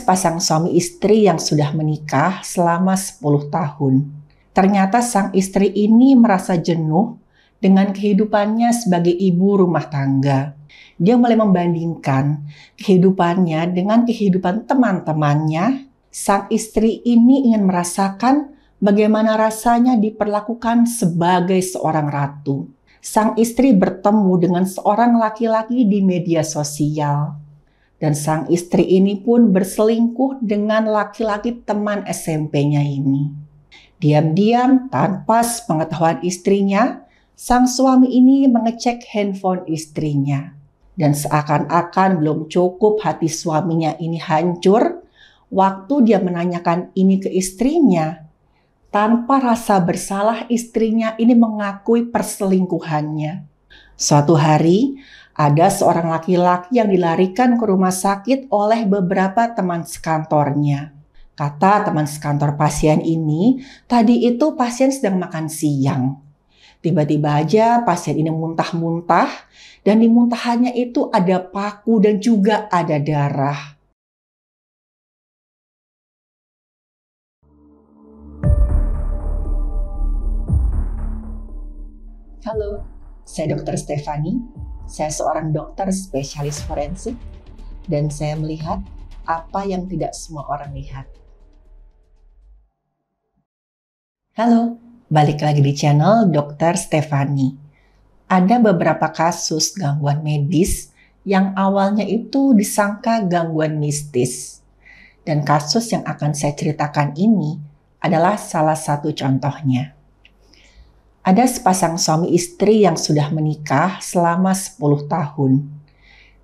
sepasang suami istri yang sudah menikah selama 10 tahun. Ternyata sang istri ini merasa jenuh dengan kehidupannya sebagai ibu rumah tangga. Dia mulai membandingkan kehidupannya dengan kehidupan teman-temannya. Sang istri ini ingin merasakan bagaimana rasanya diperlakukan sebagai seorang ratu. Sang istri bertemu dengan seorang laki-laki di media sosial. Dan sang istri ini pun berselingkuh dengan laki-laki teman SMP-nya ini. Diam-diam tanpa sepengetahuan istrinya, sang suami ini mengecek handphone istrinya. Dan seakan-akan belum cukup hati suaminya ini hancur, waktu dia menanyakan ini ke istrinya, tanpa rasa bersalah istrinya ini mengakui perselingkuhannya. Suatu hari, ada seorang laki-laki yang dilarikan ke rumah sakit oleh beberapa teman sekantornya. Kata teman sekantor pasien ini, tadi itu pasien sedang makan siang. Tiba-tiba aja pasien ini muntah-muntah dan di muntahannya itu ada paku dan juga ada darah. Halo, saya Dr. Stefani. Saya seorang dokter spesialis forensik dan saya melihat apa yang tidak semua orang lihat. Halo, balik lagi di channel Dr. Stefani. Ada beberapa kasus gangguan medis yang awalnya itu disangka gangguan mistis. Dan kasus yang akan saya ceritakan ini adalah salah satu contohnya. Ada sepasang suami istri yang sudah menikah selama 10 tahun.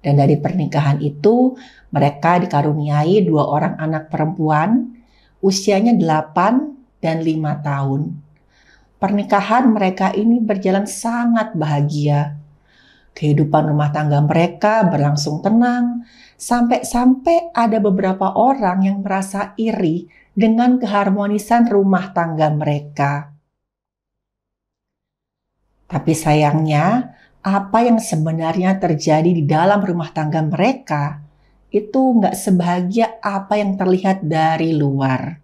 Dan dari pernikahan itu, mereka dikaruniai 2 orang anak perempuan, usianya 8 dan 5 tahun. Pernikahan mereka ini berjalan sangat bahagia. Kehidupan rumah tangga mereka berlangsung tenang, sampai-sampai ada beberapa orang yang merasa iri dengan keharmonisan rumah tangga mereka. Tapi sayangnya, apa yang sebenarnya terjadi di dalam rumah tangga mereka itu nggak sebahagia apa yang terlihat dari luar.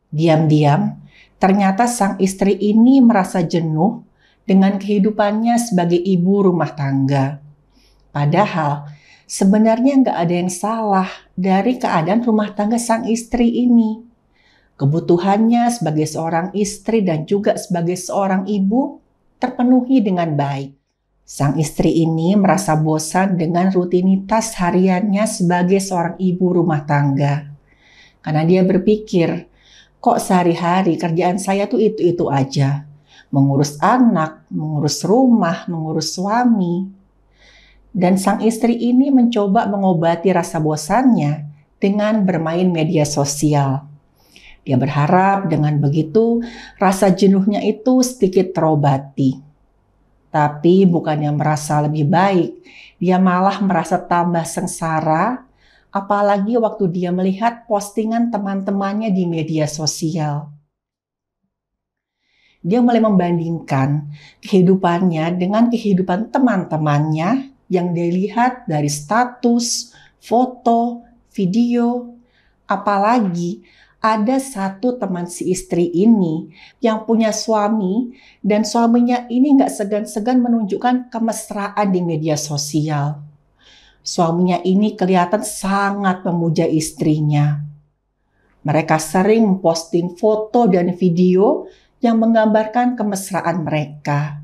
Diam-diam, ternyata sang istri ini merasa jenuh dengan kehidupannya sebagai ibu rumah tangga. Padahal, sebenarnya nggak ada yang salah dari keadaan rumah tangga sang istri ini. Kebutuhannya sebagai seorang istri dan juga sebagai seorang ibu terpenuhi dengan baik. Sang istri ini merasa bosan dengan rutinitas hariannya sebagai seorang ibu rumah tangga. Karena dia berpikir, kok sehari-hari kerjaan saya tuh itu-itu aja. Mengurus anak, mengurus rumah, mengurus suami. Dan sang istri ini mencoba mengobati rasa bosannya dengan bermain media sosial. Dia berharap dengan begitu rasa jenuhnya itu sedikit terobati. Tapi bukannya merasa lebih baik, dia malah merasa tambah sengsara, apalagi waktu dia melihat postingan teman-temannya di media sosial. Dia mulai membandingkan kehidupannya dengan kehidupan teman-temannya yang dia lihat dari status, foto, video, apalagi ada satu teman si istri ini yang punya suami dan suaminya ini nggak segan-segan menunjukkan kemesraan di media sosial. Suaminya ini kelihatan sangat memuja istrinya. Mereka sering memposting foto dan video yang menggambarkan kemesraan mereka.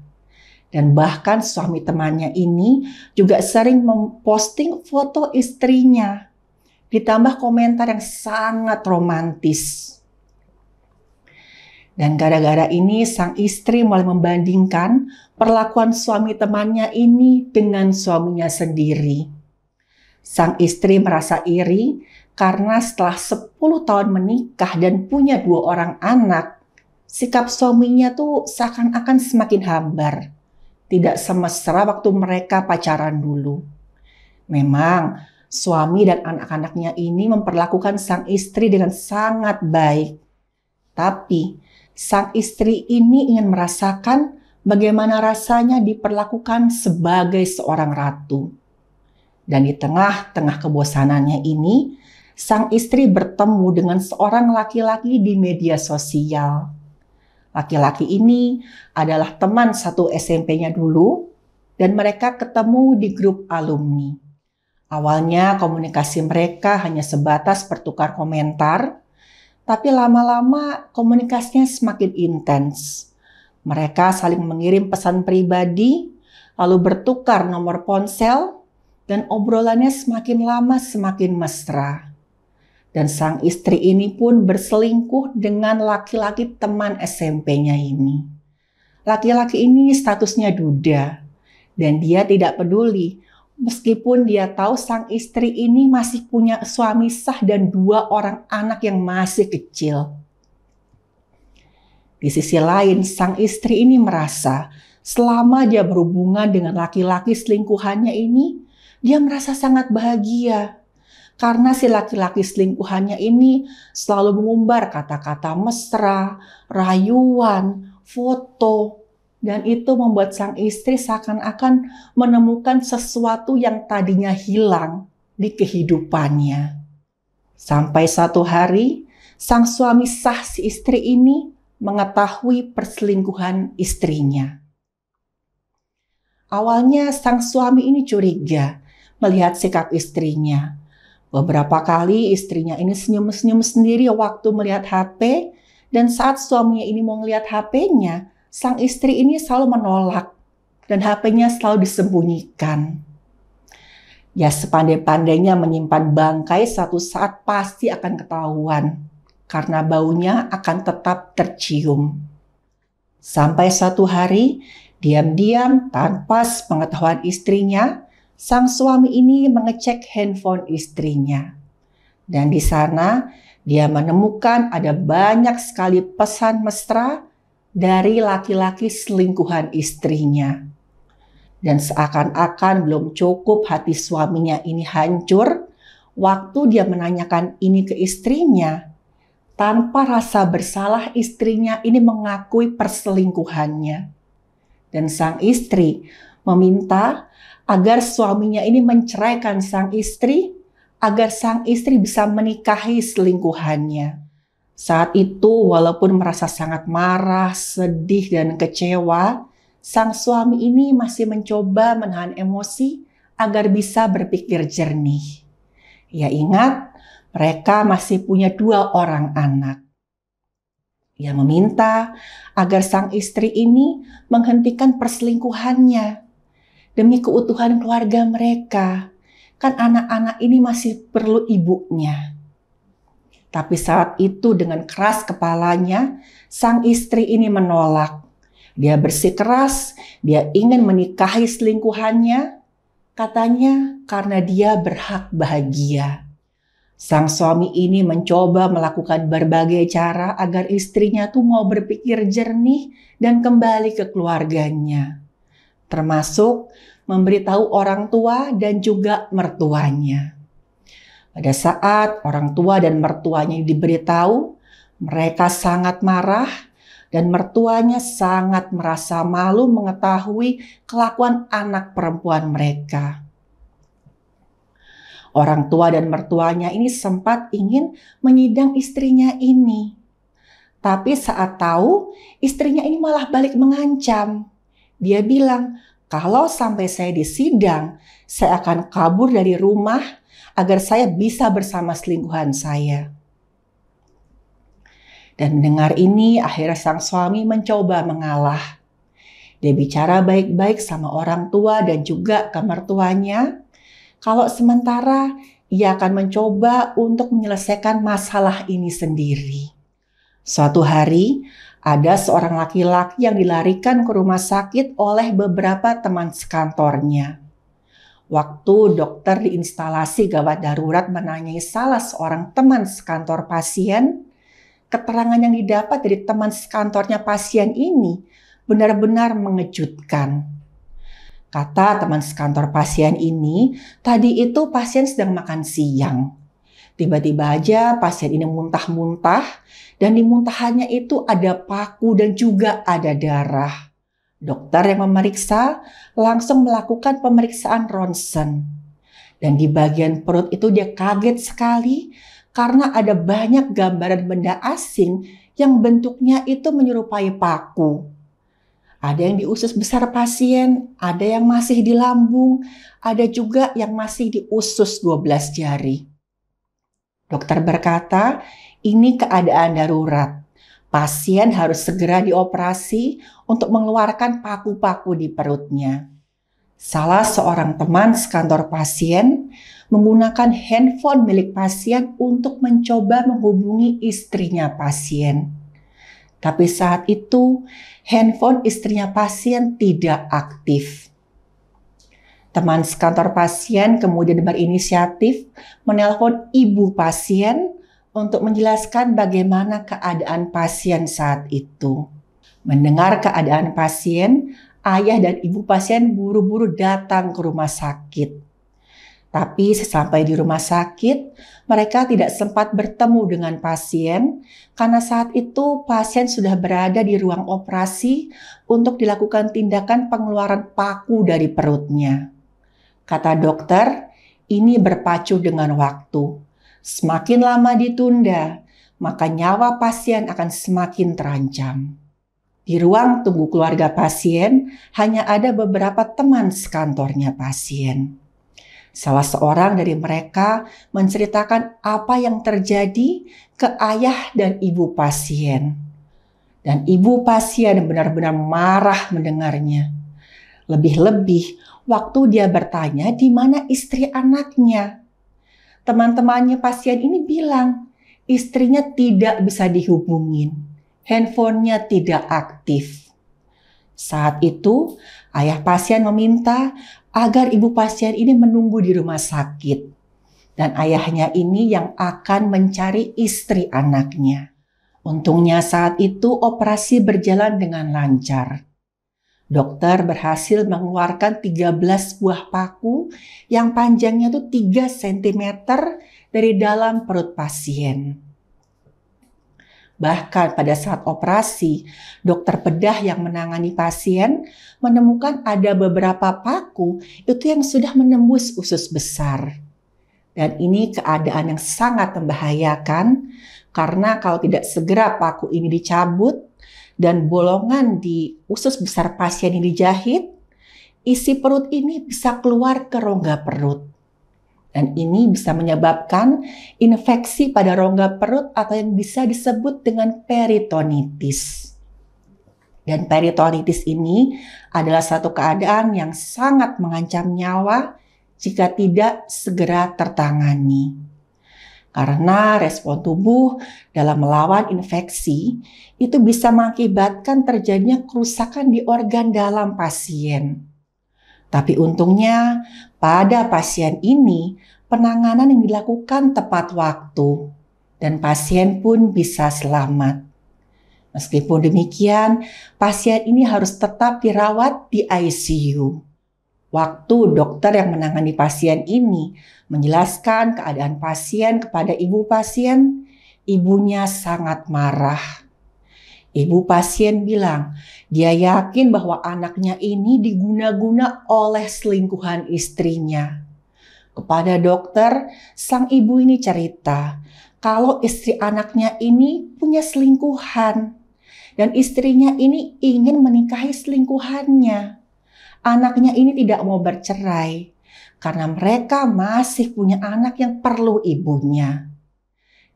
Dan bahkan suami temannya ini juga sering memposting foto istrinya. Ditambah komentar yang sangat romantis. Dan gara-gara ini sang istri mulai membandingkan perlakuan suami temannya ini dengan suaminya sendiri. Sang istri merasa iri karena setelah 10 tahun menikah dan punya 2 orang anak, sikap suaminya tuh seakan-akan semakin hambar. Tidak semesra waktu mereka pacaran dulu. Memang suami dan anak-anaknya ini memperlakukan sang istri dengan sangat baik. Tapi sang istri ini ingin merasakan bagaimana rasanya diperlakukan sebagai seorang ratu. Dan di tengah-tengah kebosanannya ini, sang istri bertemu dengan seorang laki-laki di media sosial. Laki-laki ini adalah teman satu SMP-nya dulu, dan mereka ketemu di grup alumni. Awalnya komunikasi mereka hanya sebatas bertukar komentar, tapi lama-lama komunikasinya semakin intens. Mereka saling mengirim pesan pribadi, lalu bertukar nomor ponsel, dan obrolannya semakin lama semakin mesra. Dan sang istri ini pun berselingkuh dengan laki-laki teman SMP-nya ini. Laki-laki ini statusnya duda, dan dia tidak peduli meskipun dia tahu sang istri ini masih punya suami sah dan 2 orang anak yang masih kecil. Di sisi lain, sang istri ini merasa selama dia berhubungan dengan laki-laki selingkuhannya ini, dia merasa sangat bahagia. Karena si laki-laki selingkuhannya ini selalu mengumbar kata-kata mesra, rayuan, foto, dan itu membuat sang istri seakan-akan menemukan sesuatu yang tadinya hilang di kehidupannya. Sampai satu hari, sang suami sah si istri ini mengetahui perselingkuhan istrinya. Awalnya sang suami ini curiga melihat sikap istrinya. Beberapa kali istrinya ini senyum-senyum sendiri waktu melihat HP, dan saat suaminya ini mau melihat HP-nya, sang istri ini selalu menolak dan HP-nya selalu disembunyikan. Ya, sepandai-pandainya menyimpan bangkai suatu saat pasti akan ketahuan karena baunya akan tetap tercium. Sampai suatu hari, diam-diam tanpa sepengetahuan istrinya, sang suami ini mengecek handphone istrinya. Dan di sana dia menemukan ada banyak sekali pesan mesra dari laki-laki selingkuhan istrinya. Dan seakan-akan belum cukup hati suaminya ini hancur, waktu dia menanyakan ini ke istrinya, tanpa rasa bersalah istrinya ini mengakui perselingkuhannya. Dan sang istri meminta agar suaminya ini menceraikan sang istri, agar sang istri bisa menikahi selingkuhannya. Saat itu, walaupun merasa sangat marah, sedih, dan kecewa, sang suami ini masih mencoba menahan emosi agar bisa berpikir jernih. Ia ingat mereka masih punya 2 orang anak. Ia meminta agar sang istri ini menghentikan perselingkuhannya demi keutuhan keluarga mereka. Kan anak-anak ini masih perlu ibunya. Tapi saat itu dengan keras kepalanya, sang istri ini menolak. Dia bersikeras, dia ingin menikahi selingkuhannya. Katanya karena dia berhak bahagia. Sang suami ini mencoba melakukan berbagai cara agar istrinya tuh mau berpikir jernih dan kembali ke keluarganya. Termasuk memberitahu orang tua dan juga mertuanya. Pada saat orang tua dan mertuanya diberitahu, mereka sangat marah dan mertuanya sangat merasa malu mengetahui kelakuan anak perempuan mereka. Orang tua dan mertuanya ini sempat ingin menyidang istrinya ini. Tapi saat tahu, istrinya ini malah balik mengancam. Dia bilang, kalau sampai saya disidang, saya akan kabur dari rumah agar saya bisa bersama selingkuhan saya. Dan mendengar ini, akhirnya sang suami mencoba mengalah. Dia bicara baik-baik sama orang tua dan juga ke mertuanya. Kalau sementara, ia akan mencoba untuk menyelesaikan masalah ini sendiri. Suatu hari, ada seorang laki-laki yang dilarikan ke rumah sakit oleh beberapa teman sekantornya. Waktu dokter di instalasi gawat darurat menanyai salah seorang teman sekantor pasien, keterangan yang didapat dari teman sekantornya pasien ini benar-benar mengejutkan. Kata teman sekantor pasien ini, tadi itu pasien sedang makan siang. Tiba-tiba aja pasien ini muntah-muntah dan di muntahannya itu ada paku dan juga ada darah. Dokter yang memeriksa langsung melakukan pemeriksaan ronsen. Dan di bagian perut itu dia kaget sekali karena ada banyak gambaran benda asing yang bentuknya itu menyerupai paku. Ada yang di usus besar pasien, ada yang masih di lambung, ada juga yang masih di usus 12 jari. Dokter berkata, ini keadaan darurat. Pasien harus segera dioperasi untuk mengeluarkan paku-paku di perutnya. Salah seorang teman sekantor pasien menggunakan handphone milik pasien untuk mencoba menghubungi istrinya pasien. Tapi saat itu handphone istrinya pasien tidak aktif. Teman sekantor pasien kemudian berinisiatif menelpon ibu pasien untuk menjelaskan bagaimana keadaan pasien saat itu. Mendengar keadaan pasien, ayah dan ibu pasien buru-buru datang ke rumah sakit. Tapi sesampai di rumah sakit, mereka tidak sempat bertemu dengan pasien karena saat itu pasien sudah berada di ruang operasi untuk dilakukan tindakan pengeluaran paku dari perutnya. Kata dokter, ini berpacu dengan waktu. Semakin lama ditunda, maka nyawa pasien akan semakin terancam. Di ruang tunggu keluarga pasien, hanya ada beberapa teman sekantornya pasien. Salah seorang dari mereka menceritakan apa yang terjadi ke ayah dan ibu pasien. Dan ibu pasien benar-benar marah mendengarnya. Lebih-lebih waktu dia bertanya di mana istri anaknya. Teman-temannya pasien ini bilang istrinya tidak bisa dihubungin. Handphonenya tidak aktif. Saat itu, ayah pasien meminta agar ibu pasien ini menunggu di rumah sakit. Dan ayahnya ini yang akan mencari istri anaknya. Untungnya saat itu operasi berjalan dengan lancar. Dokter berhasil mengeluarkan 13 buah paku yang panjangnya itu 3 cm dari dalam perut pasien. Bahkan pada saat operasi, dokter bedah yang menangani pasien menemukan ada beberapa paku itu yang sudah menembus usus besar. Dan ini keadaan yang sangat membahayakan karena kalau tidak segera paku ini dicabut dan bolongan di usus besar pasien ini dijahit, isi perut ini bisa keluar ke rongga perut. Dan ini bisa menyebabkan infeksi pada rongga perut atau yang bisa disebut dengan peritonitis. Dan peritonitis ini adalah satu keadaan yang sangat mengancam nyawa jika tidak segera tertangani. Karena respon tubuh dalam melawan infeksi itu bisa mengakibatkan terjadinya kerusakan di organ dalam pasien. Tapi untungnya pada pasien ini penanganan yang dilakukan tepat waktu dan pasien pun bisa selamat. Meskipun demikian, pasien ini harus tetap dirawat di ICU. Waktu dokter yang menangani pasien ini menjelaskan keadaan pasien kepada ibu pasien, ibunya sangat marah. Ibu pasien bilang, dia yakin bahwa anaknya ini diguna-guna oleh selingkuhan istrinya. Kepada dokter, sang ibu ini cerita kalau istri anaknya ini punya selingkuhan dan istrinya ini ingin menikahi selingkuhannya. Anaknya ini tidak mau bercerai karena mereka masih punya anak yang perlu ibunya.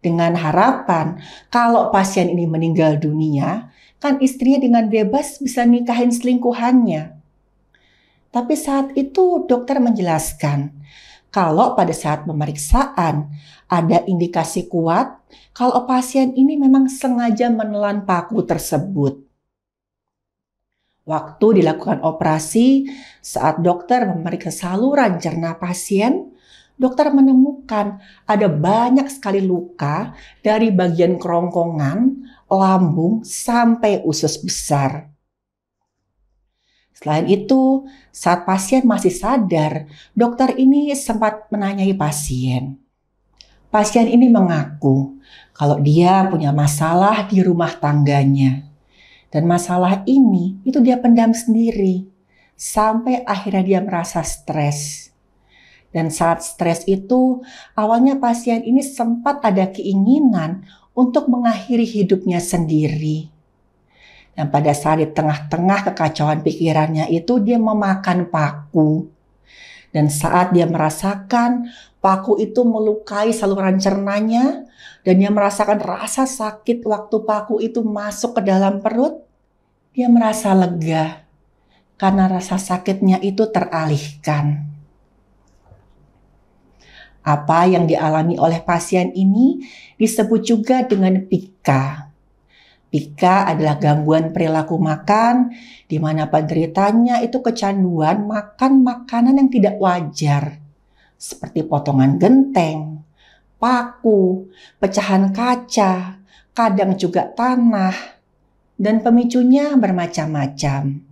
Dengan harapan kalau pasien ini meninggal dunia, kan istrinya dengan bebas bisa nikahin selingkuhannya. Tapi saat itu dokter menjelaskan, kalau pada saat pemeriksaan ada indikasi kuat kalau pasien ini memang sengaja menelan paku tersebut. Waktu dilakukan operasi, saat dokter memeriksa saluran cerna pasien, dokter menemukan ada banyak sekali luka dari bagian kerongkongan, lambung, sampai usus besar. Selain itu, saat pasien masih sadar, dokter ini sempat menanyai pasien. Pasien ini mengaku kalau dia punya masalah di rumah tangganya. Dan masalah ini itu dia pendam sendiri, sampai akhirnya dia merasa stres. Dan saat stres itu, awalnya pasien ini sempat ada keinginan untuk mengakhiri hidupnya sendiri. Dan pada saat di tengah-tengah kekacauan pikirannya itu, dia memakan paku. Dan saat dia merasakan paku itu melukai saluran cernanya, dan dia merasakan rasa sakit waktu paku itu masuk ke dalam perut, dia merasa lega karena rasa sakitnya itu teralihkan. Apa yang dialami oleh pasien ini disebut juga dengan pika. Pika adalah gangguan perilaku makan, di mana penderitanya itu kecanduan makan makanan yang tidak wajar, seperti potongan genteng, paku, pecahan kaca, kadang juga tanah, dan pemicunya bermacam-macam.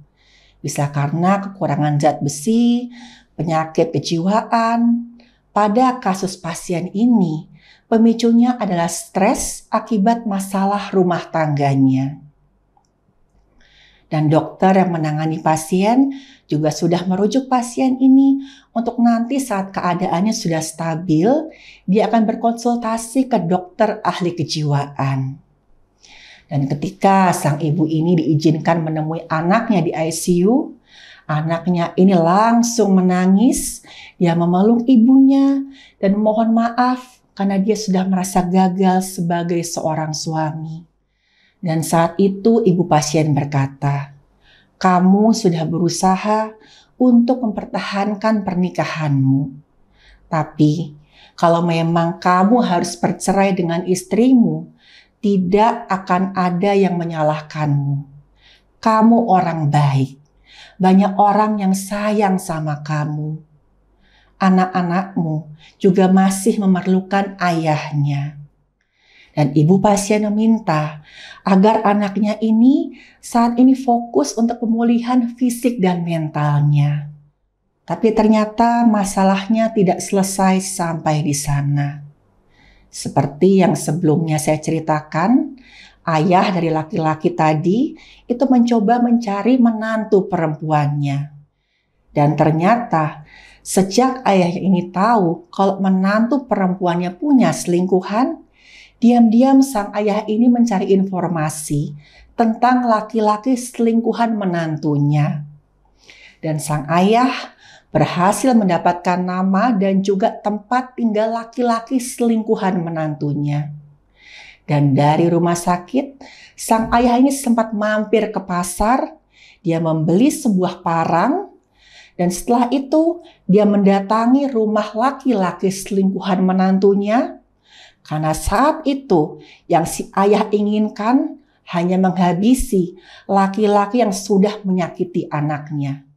Bisa karena kekurangan zat besi, penyakit kejiwaan. Pada kasus pasien ini, pemicunya adalah stres akibat masalah rumah tangganya. Dan dokter yang menangani pasien juga sudah merujuk pasien ini untuk nanti saat keadaannya sudah stabil, dia akan berkonsultasi ke dokter ahli kejiwaan. Dan ketika sang ibu ini diizinkan menemui anaknya di ICU, anaknya ini langsung menangis, dia memeluk ibunya dan mohon maaf karena dia sudah merasa gagal sebagai seorang suami. Dan saat itu ibu pasien berkata, "Kamu sudah berusaha untuk mempertahankan pernikahanmu. Tapi kalau memang kamu harus bercerai dengan istrimu, tidak akan ada yang menyalahkanmu. Kamu orang baik. Banyak orang yang sayang sama kamu. Anak-anakmu juga masih memerlukan ayahnya." Dan ibu pasien meminta agar anaknya ini saat ini fokus untuk pemulihan fisik dan mentalnya. Tapi ternyata masalahnya tidak selesai sampai di sana. Seperti yang sebelumnya saya ceritakan, ayah dari laki-laki tadi itu mencoba mencari menantu perempuannya. Dan ternyata sejak ayah ini tahu kalau menantu perempuannya punya selingkuhan, diam-diam sang ayah ini mencari informasi tentang laki-laki selingkuhan menantunya. Dan sang ayah berhasil mendapatkan nama dan juga tempat tinggal laki-laki selingkuhan menantunya. Dan dari rumah sakit, sang ayah ini sempat mampir ke pasar, dia membeli sebuah parang, dan setelah itu dia mendatangi rumah laki-laki selingkuhan menantunya, karena saat itu yang si ayah inginkan hanya menghabisi laki-laki yang sudah menyakiti anaknya.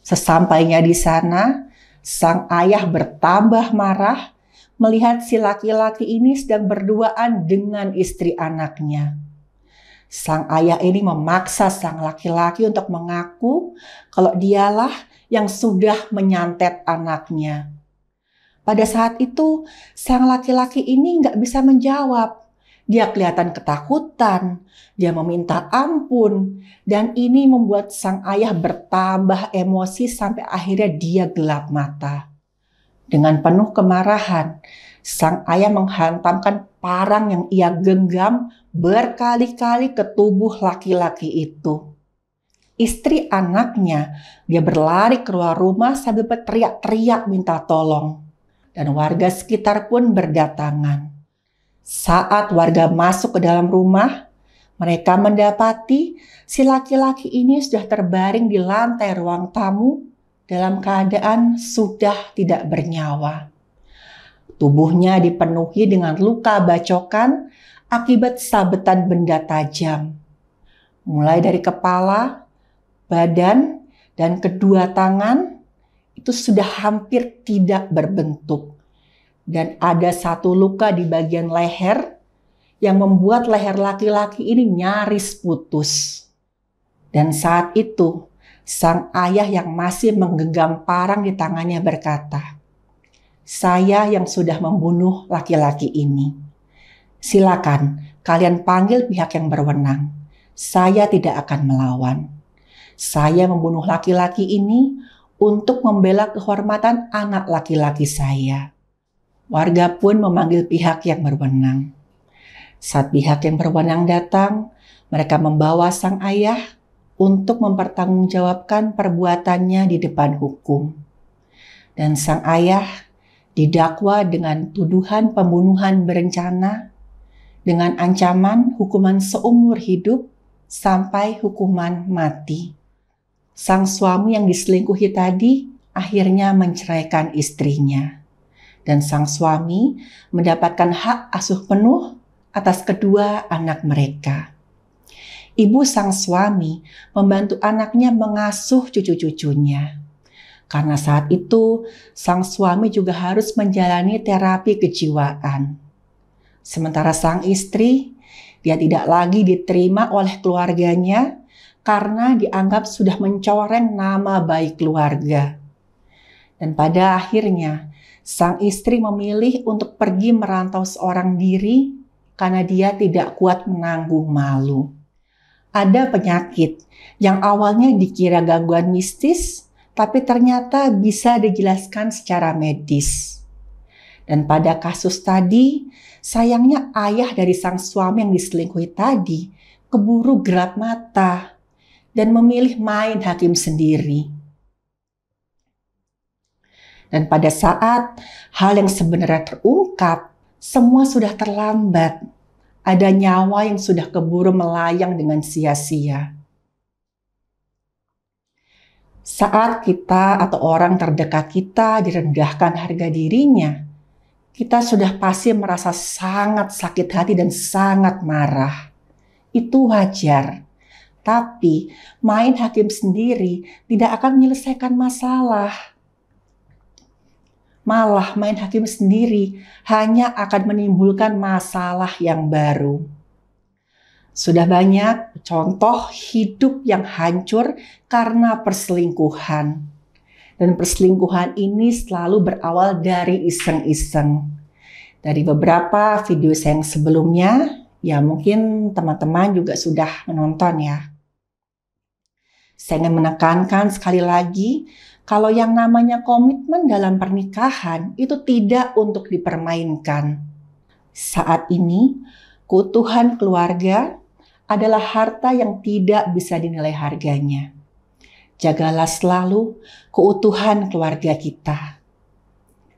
Sesampainya di sana, sang ayah bertambah marah melihat si laki-laki ini sedang berduaan dengan istri anaknya. Sang ayah ini memaksa sang laki-laki untuk mengaku kalau dialah yang sudah menyantet anaknya. Pada saat itu, sang laki-laki ini nggak bisa menjawab. Dia kelihatan ketakutan, dia meminta ampun, dan ini membuat sang ayah bertambah emosi sampai akhirnya dia gelap mata. Dengan penuh kemarahan, sang ayah menghantamkan parang yang ia genggam berkali-kali ke tubuh laki-laki itu. Istri anaknya, dia berlari keluar rumah sambil berteriak-teriak minta tolong. Dan warga sekitar pun berdatangan. Saat warga masuk ke dalam rumah, mereka mendapati si laki-laki ini sudah terbaring di lantai ruang tamu dalam keadaan sudah tidak bernyawa. Tubuhnya dipenuhi dengan luka bacokan akibat sabetan benda tajam. Mulai dari kepala, badan, dan kedua tangan itu sudah hampir tidak berbentuk. Dan ada satu luka di bagian leher yang membuat leher laki-laki ini nyaris putus. Dan saat itu, sang ayah yang masih menggenggam parang di tangannya berkata, "Saya yang sudah membunuh laki-laki ini. Silakan kalian panggil pihak yang berwenang. Saya tidak akan melawan. Saya membunuh laki-laki ini untuk membela kehormatan anak laki-laki saya. Warga pun memanggil pihak yang berwenang. Saat pihak yang berwenang datang, mereka membawa sang ayah untuk mempertanggungjawabkan perbuatannya di depan hukum. Dan sang ayah didakwa dengan tuduhan pembunuhan berencana dengan ancaman hukuman seumur hidup sampai hukuman mati. Sang suami yang diselingkuhi tadi akhirnya menceraikan istrinya. Dan sang suami mendapatkan hak asuh penuh atas kedua anak mereka. Ibu sang suami membantu anaknya mengasuh cucu-cucunya. Karena saat itu, sang suami juga harus menjalani terapi kejiwaan. Sementara sang istri, dia tidak lagi diterima oleh keluarganya karena dianggap sudah mencoreng nama baik keluarga. Dan pada akhirnya, sang istri memilih untuk pergi merantau seorang diri karena dia tidak kuat menanggung malu. Ada penyakit yang awalnya dikira gangguan mistis, tapi ternyata bisa dijelaskan secara medis. Dan pada kasus tadi, sayangnya ayah dari sang suami yang diselingkuhi tadi keburu gelap mata dan memilih main hakim sendiri. Dan pada saat hal yang sebenarnya terungkap, semua sudah terlambat. Ada nyawa yang sudah keburu melayang dengan sia-sia. Saat kita atau orang terdekat kita direndahkan harga dirinya, kita sudah pasti merasa sangat sakit hati dan sangat marah. Itu wajar. Tapi main hakim sendiri tidak akan menyelesaikan masalah. Malah main hakim sendiri hanya akan menimbulkan masalah yang baru. Sudah banyak contoh hidup yang hancur karena perselingkuhan. Dan perselingkuhan ini selalu berawal dari iseng-iseng. Dari beberapa video saya yang sebelumnya, ya mungkin teman-teman juga sudah menonton ya. Saya ingin menekankan sekali lagi, kalau yang namanya komitmen dalam pernikahan itu tidak untuk dipermainkan. Saat ini, keutuhan keluarga adalah harta yang tidak bisa dinilai harganya. Jagalah selalu keutuhan keluarga kita.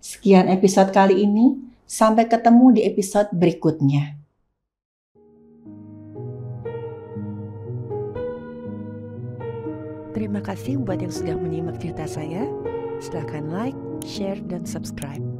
Sekian episode kali ini, sampai ketemu di episode berikutnya. Terima kasih buat yang sudah menyimak cerita saya. Silakan like, share, dan subscribe.